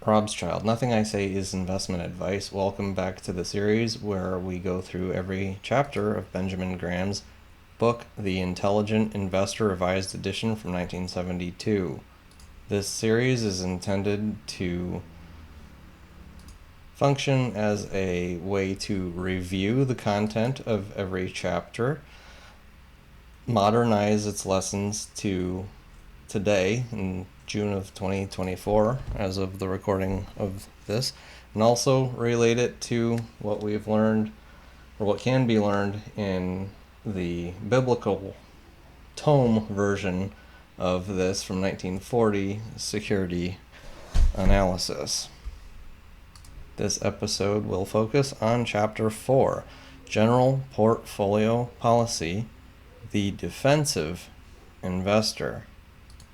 Rob's Child. Nothing I say is investment advice. Welcome back to the series where we go through every chapter of Benjamin Graham's book, The Intelligent Investor Revised Edition from 1972. This series is intended to function as a way to review the content of every chapter, modernize its lessons to today in June of 2024 as of the recording of this, and also relate it to what we've learned or what can be learned in the biblical tome version of this from 1940, Security Analysis. This episode will focus on Chapter 4, General Portfolio Policy, the Defensive Investor.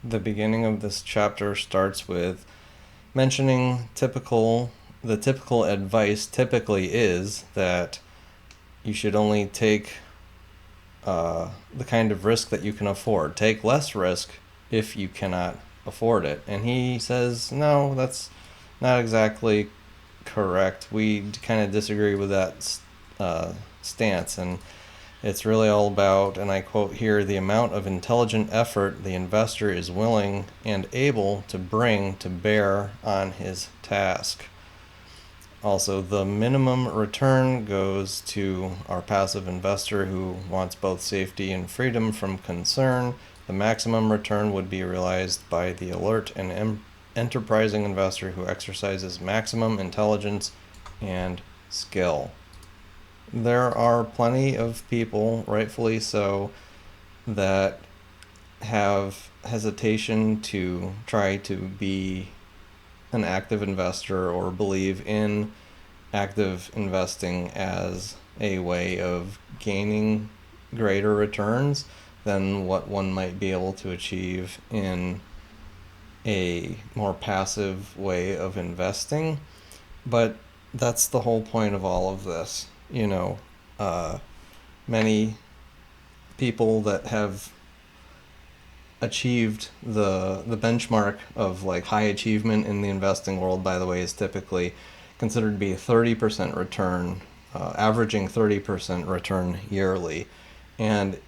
The beginning of this chapter starts with mentioning the typical advice typically is that you should only take the kind of risk that you can afford. Take less risk if you cannot afford it. And he says, no, that's not exactly correct. We kind of disagree with that stance, and it's really all about, and I quote here, the amount of intelligent effort the investor is willing and able to bring to bear on his task. Also, the minimum return goes to our passive investor who wants both safety and freedom from concern. The maximum return would be realized by the alert and enterprising investor who exercises maximum intelligence and skill. There are plenty of people, rightfully so, that have hesitation to try to be an active investor or believe in active investing as a way of gaining greater returns than what one might be able to achieve in a more passive way of investing. But that's the whole point of all of this. Many people that have achieved the benchmark of like high achievement in the investing world, by the way, is typically considered to be a 30% return, averaging 30% return yearly. And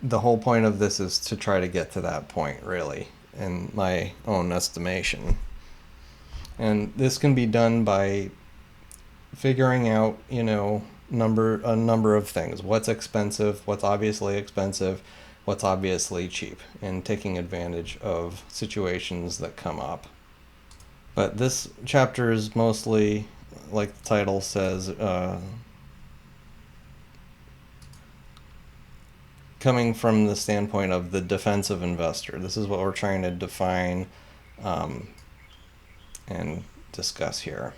the whole point of this is to try to get to that point, really, in my own estimation. And this can be done by figuring out, a number of things. What's expensive, what's obviously expensive, what's obviously cheap, and taking advantage of situations that come up. But this chapter is mostly, like the title says, coming from the standpoint of the defensive investor. This is what we're trying to define and discuss here.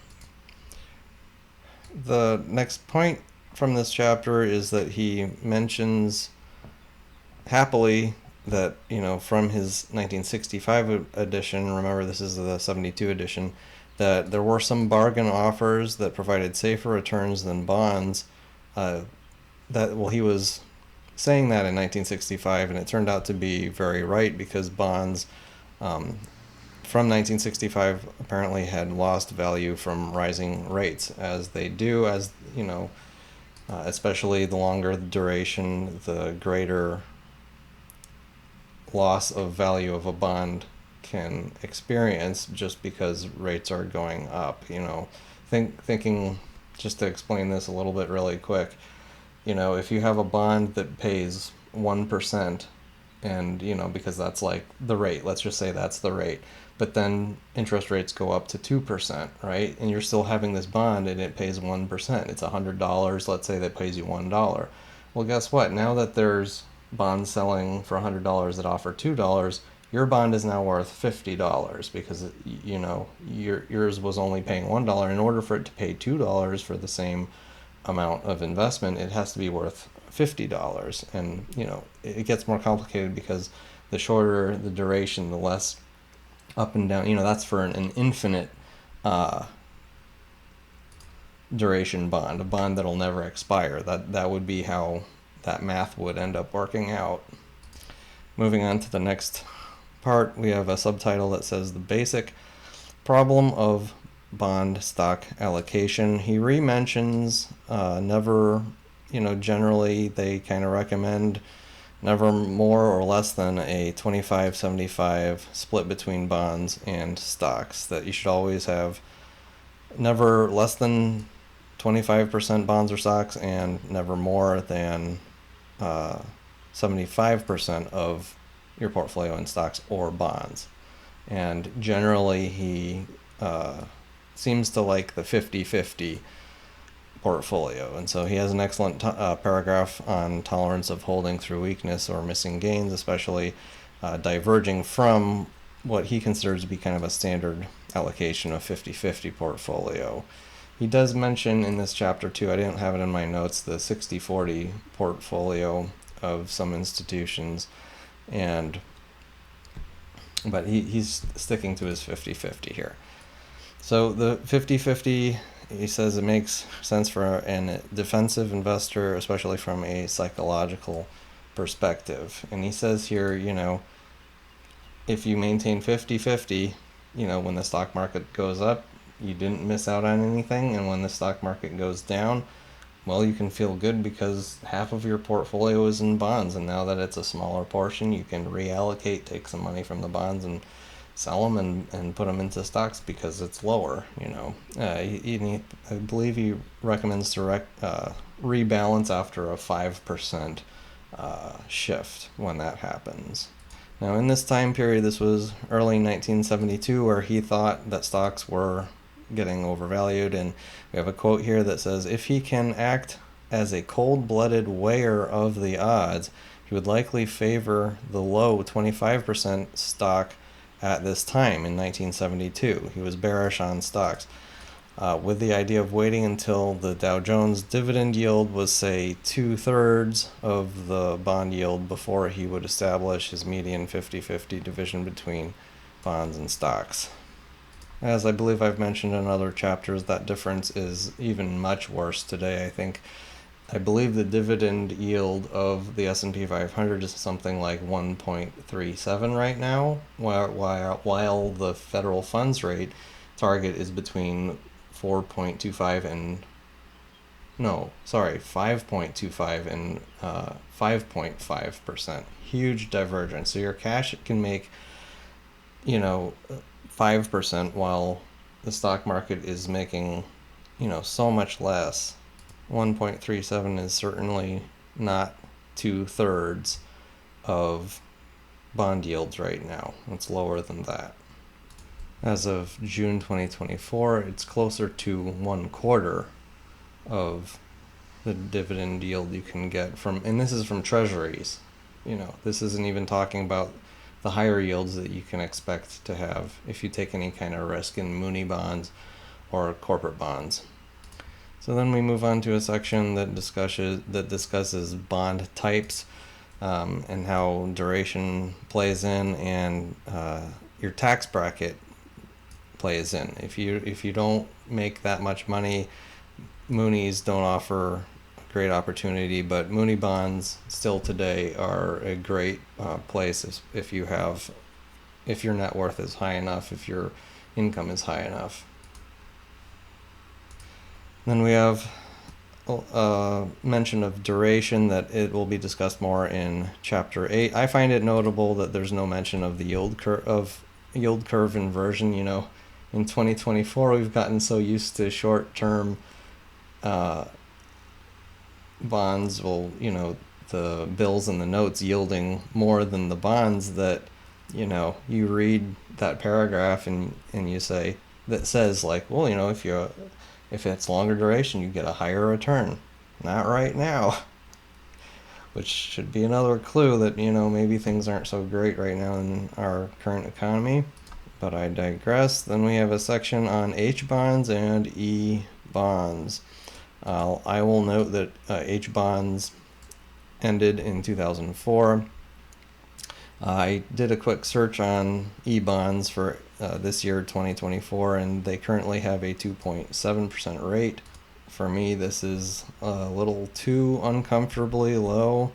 The next point from this chapter is that he mentions happily that, from his 1965 edition, remember this is the 72 edition, that there were some bargain offers that provided safer returns than bonds. He was saying that in 1965, and it turned out to be very right, because bonds from 1965 apparently had lost value from rising rates, as they do, especially the longer the duration, the greater loss of value of a bond can experience, just because rates are going up. Thinking, just to explain this a little bit really quick, if you have a bond that pays 1%, and because that's like the rate, let's just say that's the rate, but then interest rates go up to 2%, right? And you're still having this bond and it pays 1%. It's $100, let's say, that pays you $1. Well, guess what? Now that there's bonds selling for $100 that offer $2, your bond is now worth $50, because yours was only paying $1. In order for it to pay $2 for the same amount of investment, it has to be worth $50. And it gets more complicated, because the shorter the duration, the less up and down, that's for an infinite duration bond, a bond that'll never expire. That would be how that math would end up working out. Moving on to the next part, we have a subtitle that says the basic problem of bond stock allocation. He re-mentions never, generally they kind of recommend never more or less than a 25-75 split between bonds and stocks, that you should always have never less than 25% bonds or stocks and never more than 75% of your portfolio in stocks or bonds. And generally he seems to like the 50-50 portfolio, and so he has an excellent paragraph on tolerance of holding through weakness or missing gains, especially diverging from what he considers to be kind of a standard allocation of 50-50 portfolio. He does mention in this chapter too, I didn't have it in my notes, the 60-40 portfolio of some institutions, but he's sticking to his 50-50 here. So the 50-50, he says it makes sense for a defensive investor, especially from a psychological perspective. And he says here, if you maintain 50-50, when the stock market goes up, you didn't miss out on anything. And when the stock market goes down, well, you can feel good because half of your portfolio is in bonds. And now that it's a smaller portion, you can reallocate, take some money from the bonds and sell them and put them into stocks because it's lower. I believe he recommends to rebalance after a 5% shift when that happens. Now, in this time period, this was early 1972, where he thought that stocks were getting overvalued, and we have a quote here that says, "If he can act as a cold-blooded weigher of the odds, he would likely favor the low 25% stock at this time in 1972. He was bearish on stocks, with the idea of waiting until the Dow Jones dividend yield was, say, 2/3 of the bond yield before he would establish his median 50-50 division between bonds and stocks. As I believe I've mentioned in other chapters, that difference is even much worse today. I believe the dividend yield of the S&P 500 is something like 1.37 right now, while the federal funds rate target is between 5.25 and 5.5%. Huge divergence. So your cash can make 5% while the stock market is making so much less. 1.37 is certainly not 2/3 of bond yields right now. It's lower than that. As of June 2024, it's closer to 1/4 of the dividend yield you can get from, and this is from treasuries. This isn't even talking about the higher yields that you can expect to have if you take any kind of risk in muni bonds or corporate bonds. So then we move on to a section that discusses bond types, and how duration plays in, and your tax bracket plays in. If you don't make that much money, munis don't offer a great opportunity, but muni bonds still today are a great place if your net worth is high enough, if your income is high enough. Then we have mention of duration, that it will be discussed more in Chapter 8. I find it notable that there's no mention of the yield curve inversion. In 2024, we've gotten so used to short-term bonds, the bills and the notes yielding more than the bonds, that you read that paragraph and you say, that says like, well, if it's longer duration, you get a higher return. Not right now. Which should be another clue that, maybe things aren't so great right now in our current economy. But I digress. Then we have a section on H bonds and E bonds. I will note that H bonds ended in 2004. I did a quick search on E bonds for this year, 2024, and they currently have a 2.7% rate. For me, this is a little too uncomfortably low.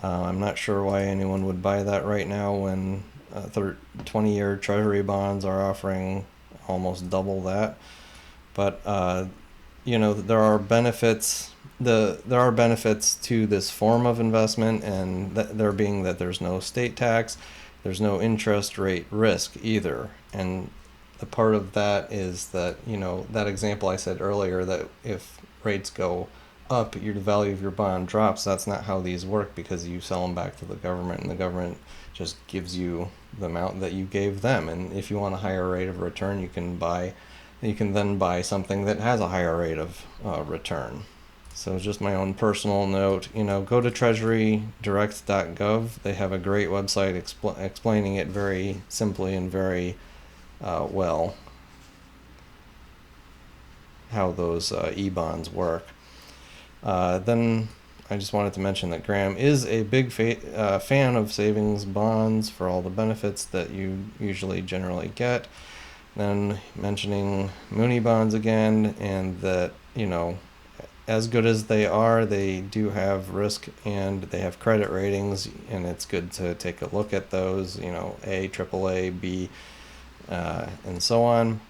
I'm not sure why anyone would buy that right now when 20-year treasury bonds are offering almost double that. But there are benefits. There are benefits to this form of investment, and there being that there's no state tax, there's no interest rate risk either. And the part of that is that, that example I said earlier, that if rates go up, the value of your bond drops. That's not how these work, because you sell them back to the government, and the government just gives you the amount that you gave them. And if you want a higher rate of return, you can then buy something that has a higher rate of return. So just my own personal note, go to treasurydirect.gov. They have a great website explaining it very simply and very well, how those e-bonds work. Then I just wanted to mention that Graham is a big fan of savings bonds for all the benefits that you usually generally get. Then mentioning muni bonds again, and that, as good as they are, they do have risk, and they have credit ratings, and it's good to take a look at those, A, AAA, B, and so on.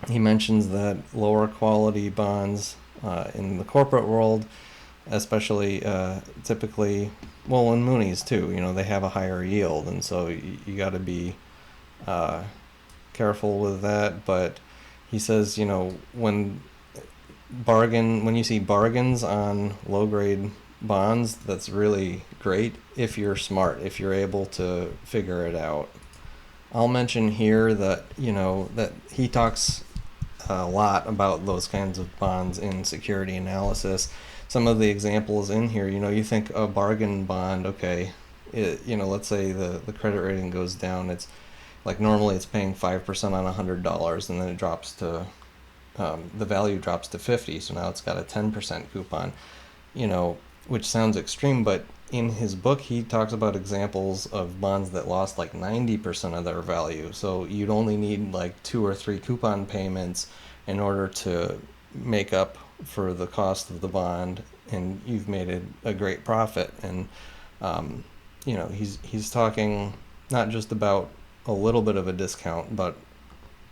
He mentions that lower quality bonds in the corporate world, especially typically, well, in munis too, they have a higher yield, and so you got to be careful with that. But he says, when you see bargains on low grade bonds, that's really great if you're smart, if you're able to figure it out. I'll mention here that, that he talks a lot about those kinds of bonds in security analysis. Some of the examples in here, you think a bargain bond, okay, let's say the credit rating goes down. It's like normally it's paying 5% on $100, and then it drops to, the value drops to 50, so now it's got a 10% coupon, which sounds extreme, but in his book he talks about examples of bonds that lost like 90% of their value. So you'd only need like 2 or 3 coupon payments in order to make up for the cost of the bond, and you've made a great profit. And he's talking not just about a little bit of a discount, but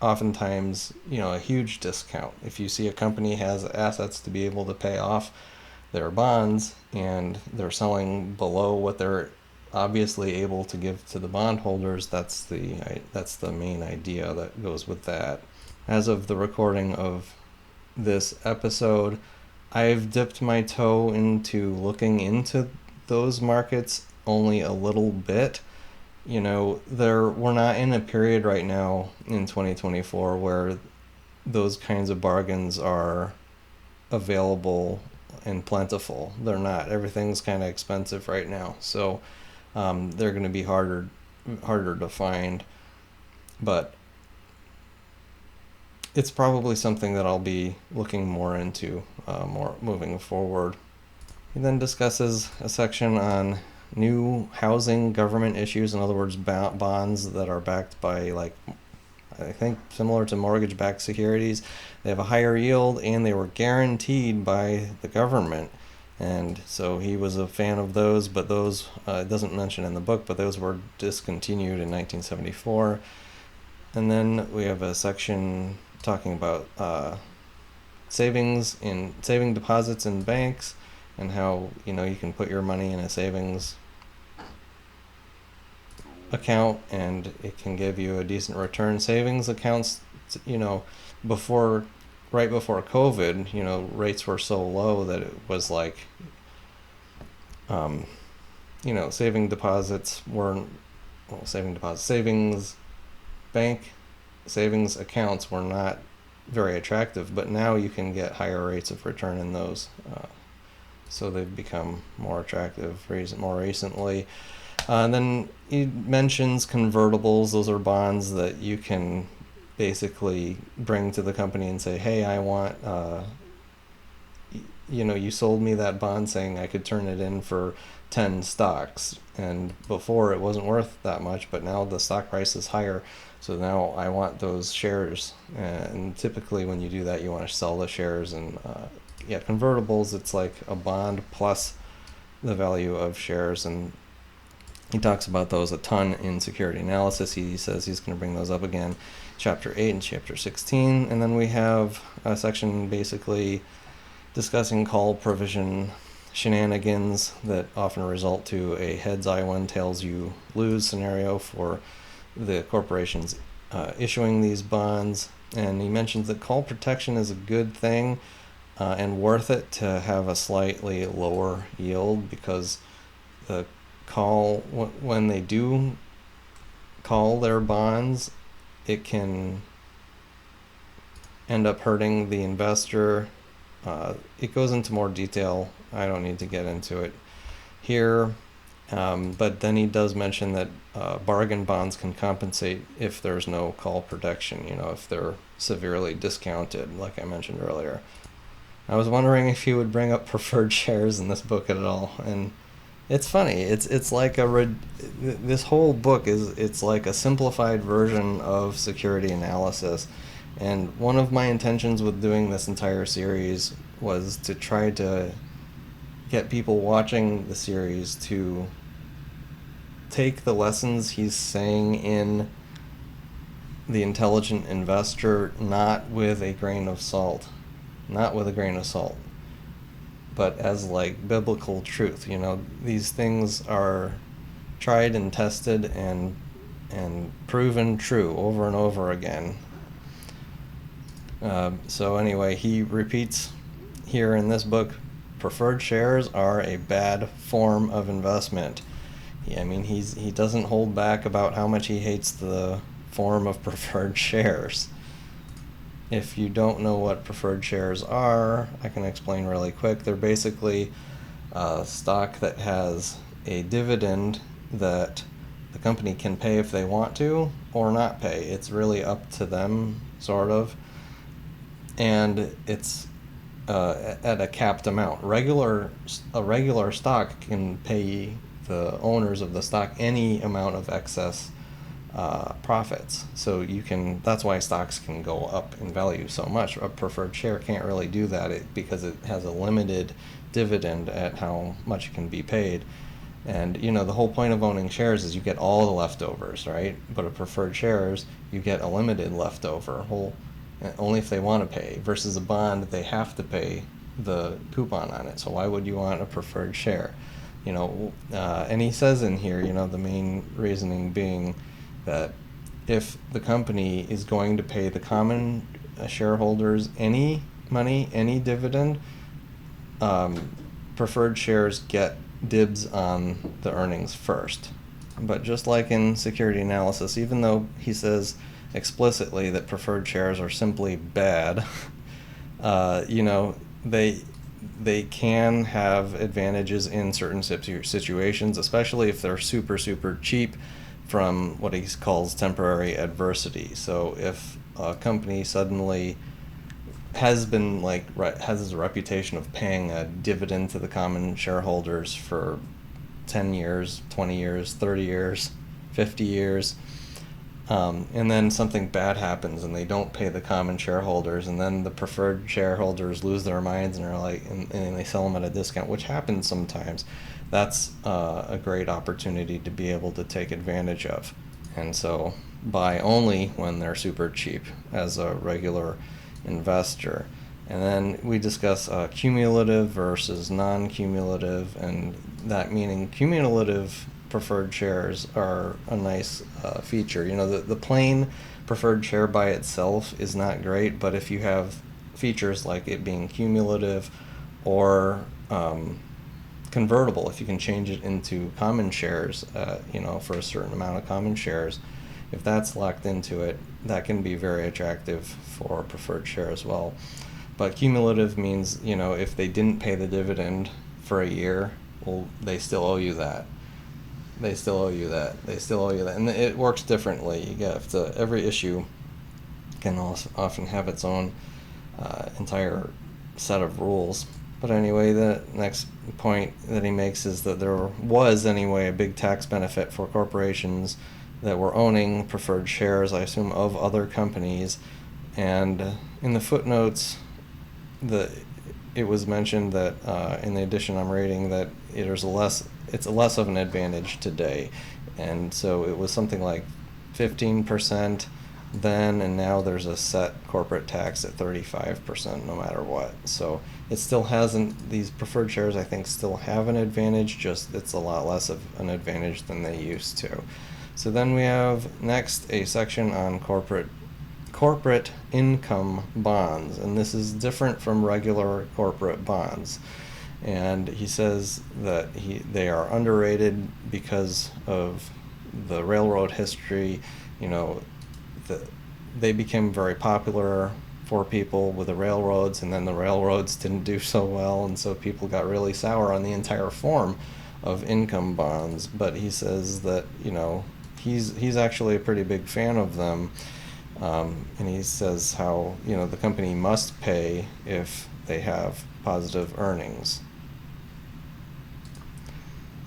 oftentimes a huge discount. If you see a company has assets to be able to pay off their bonds, and they're selling below what they're obviously able to give to the bondholders, that's the main idea that goes with that. As of the recording of this episode, I've dipped my toe into looking into those markets only a little bit. We're not in a period right now in 2024 where those kinds of bargains are available and plentiful. They're not. Everything's kind of expensive right now, so they're going to be harder to find. But it's probably something that I'll be looking more into more moving forward. He then discusses a section on new housing government issues, in other words, bonds that are backed by, like, I think similar to mortgage-backed securities. They have a higher yield, and they were guaranteed by the government. And so he was a fan of those, but those, it doesn't mention in the book, but those were discontinued in 1974. And then we have a section talking about saving deposits in banks, and how you can put your money in a savings account and it can give you a decent return. Savings accounts, right before COVID, rates were so low that it was like, bank savings accounts were not very attractive, but now you can get higher rates of return in those. So they've become more attractive more recently. And then he mentions convertibles. Those are bonds that you can basically bring to the company and say, hey, I want, you sold me that bond saying I could turn it in for 10 stocks. And before it wasn't worth that much, but now the stock price is higher. So now I want those shares. And typically when you do that, you want to sell the shares. And convertibles, it's like a bond plus the value of shares. And He talks about those a ton in security analysis. He says he's going to bring those up again, chapter 8 and chapter 16. And then we have a section basically discussing call provision shenanigans that often result to a heads I win, tails you lose scenario for the corporations issuing these bonds. And he mentions that call protection is a good thing and worth it to have a slightly lower yield, because the call, when they do call their bonds, it can end up hurting the investor. It goes into more detail. I don't need to get into it here. But then he does mention that bargain bonds can compensate if there's no call protection, if they're severely discounted, like I mentioned earlier. I was wondering if he would bring up preferred shares in this book at all, and it's funny. It's like this whole book it's like a simplified version of security analysis. And one of my intentions with doing this entire series was to try to get people watching the series to take the lessons he's saying in The Intelligent Investor not with a grain of salt, but as like biblical truth. These things are tried and tested and proven true over and over again. So anyway, he repeats here in this book, preferred shares are a bad form of investment. He doesn't hold back about how much he hates the form of preferred shares. If you don't know what preferred shares are, I can explain really quick. They're basically stock that has a dividend that the company can pay if they want to or not pay. It's really up to them, sort of. And it's at a capped amount. A regular stock can pay the owners of the stock any amount of excess profits. So that's why stocks can go up in value so much. A preferred share can't really do that because it has a limited dividend at how much it can be paid. And the whole point of owning shares is you get all the leftovers, right? But a preferred shares, you get a limited leftover, only if they want to pay, versus a bond, they have to pay the coupon on it. So why would you want a preferred share? And he says in here, the main reasoning being that if the company is going to pay the common shareholders any money, any dividend, preferred shares get dibs on the earnings first. But just like in security analysis, even though he says explicitly that preferred shares are simply bad, they can have advantages in certain situations, especially if they're super, super cheap from what he calls temporary adversity. So if a company suddenly has a reputation of paying a dividend to the common shareholders for 10 years, 20 years, 30 years, 50 years, and then something bad happens and they don't pay the common shareholders, and then the preferred shareholders lose their minds and are and they sell them at a discount, which happens sometimes. That's a great opportunity to be able to take advantage of. And so buy only when they're super cheap as a regular investor. And then we discuss cumulative versus non-cumulative, and that meaning cumulative preferred shares are a nice feature. The plain preferred share by itself is not great, but if you have features like it being cumulative or convertible, if you can change it into common shares, for a certain amount of common shares, if that's locked into it, that can be very attractive for a preferred share as well. But cumulative means, if they didn't pay the dividend for a year, well, they still owe you that. And it works differently. Every issue can also often have its own entire set of rules. But anyway, the next point that he makes is that there was anyway a big tax benefit for corporations that were owning preferred shares, I assume, of other companies. And in the footnotes, it was mentioned that in the edition I'm reading that there's a less it's less of an advantage today. And so it was something like 15% then, and now there's a set corporate tax at 35% no matter what. So it still hasn't, these preferred shares I think still have an advantage, just it's a lot less of an advantage than they used to. So then we have next a section on corporate income bonds, and this is different from regular corporate bonds. And he says that they are underrated because of the railroad history. You know, they became very popular for people with the railroads, and then the railroads didn't do so well, and so people got really sour on the entire form of income bonds. But he says that, you know, he's actually a pretty big fan of them. And he says how, you know, the company must pay if they have positive earnings.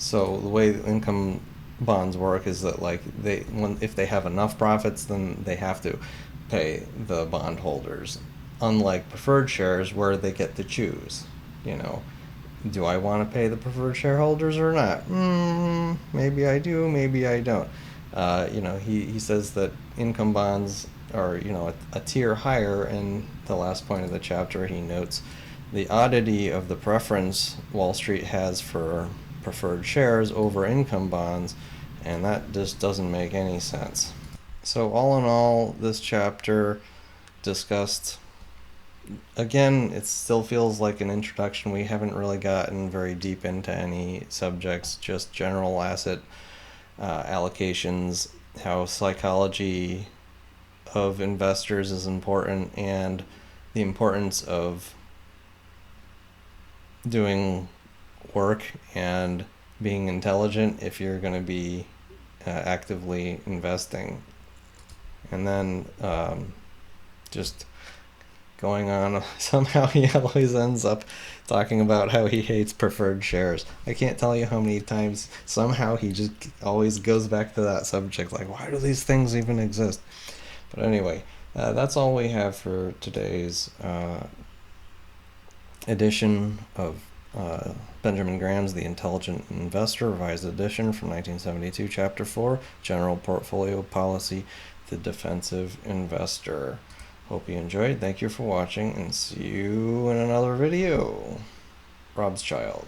So the way income bonds work is that, like, if they have enough profits, then they have to pay the bondholders. Unlike preferred shares, where they get to choose. You know, do I want to pay the preferred shareholders or not? Maybe I do, maybe I don't. You know, he says that income bonds are, you know, a tier higher. In the last point of the chapter, he notes the oddity of the preference Wall Street has for preferred shares over income bonds, and that just doesn't make any sense. So all in all, this chapter discussed, again, it still feels like an introduction. We haven't really gotten very deep into any subjects, just general asset allocations, how psychology of investors is important, and the importance of doing work and being intelligent if you're going to be actively investing. And then just going on, somehow he always ends up talking about how he hates preferred shares. I can't tell you how many times somehow he just always goes back to that subject, like, why do these things even exist? But anyway, that's all we have for today's edition of Benjamin Graham's The Intelligent Investor, revised edition from 1972, Chapter 4, General Portfolio Policy, The Defensive Investor. Hope you enjoyed. Thank you for watching, and see you in another video. Rob's Child.